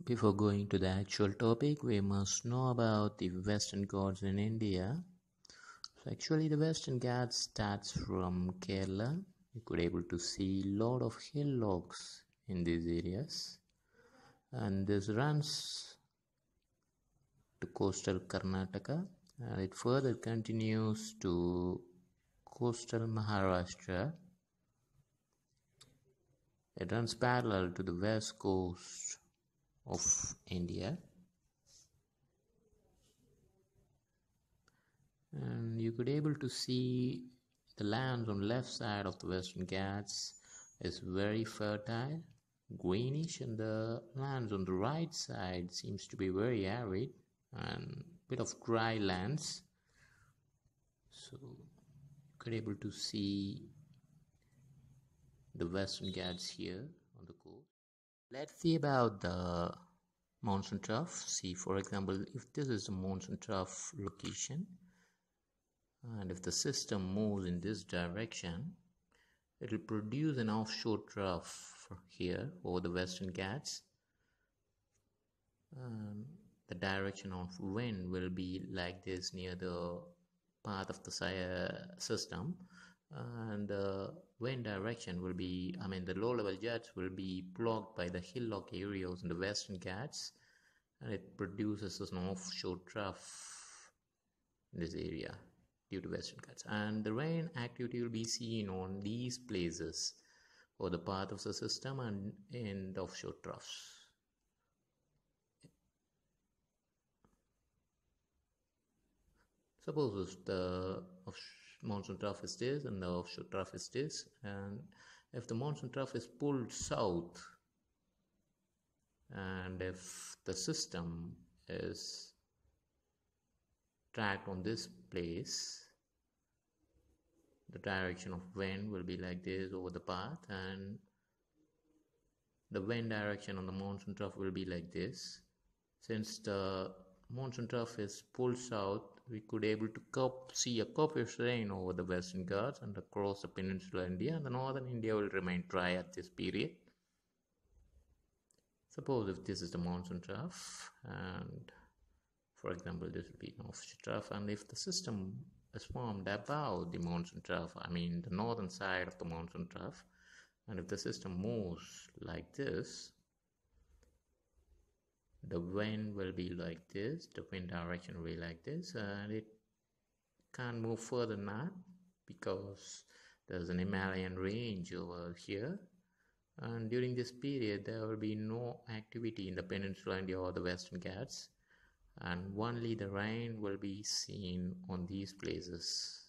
Before going to the actual topic, we must know about the Western Ghats in India. So actually the Western Ghats starts from Kerala. You could able to see lot of hillocks in these areas, and this runs to coastal Karnataka, and it further continues to coastal Maharashtra. It runs parallel to the west coast of India, and you could able to see the lands on the left side of the Western Ghats is very fertile, greenish, and the lands on the right side seems to be very arid and bit of dry lands. So you could able to see the Western Ghats here on the coast. Let's see about the monsoon trough. See, for example, if this is the monsoon trough location, and if the system moves in this direction, it will produce an offshore trough here over the Western Ghats. The direction of wind will be like this near the path of the system, and the wind direction will be, the low level jets will be blocked by the hillock areas in the Western Ghats, and it produces an offshore trough in this area due to Western Ghats, and the rain activity will be seen on these places or the path of the system and in the offshore troughs. Suppose if the monsoon trough is this and the offshore trough is this, and if the monsoon trough is pulled south, and if the system is tracked on this place, the direction of wind will be like this over the path, and the wind direction on the monsoon trough will be like this. Since the monsoon trough is pulled south, we could able to see a copious rain over the Western Ghats and across the peninsular India, and the northern India will remain dry at this period. Suppose if this is the monsoon trough, and for example this will be an offshore trough, and if the system is formed above the monsoon trough, the northern side of the monsoon trough, and if the system moves like this, the wind will be like this, the wind direction will be like this, and it can't move further north because there's an Himalayan range over here, and during this period there will be no activity in the peninsular India or the Western Ghats, and only the rain will be seen on these places.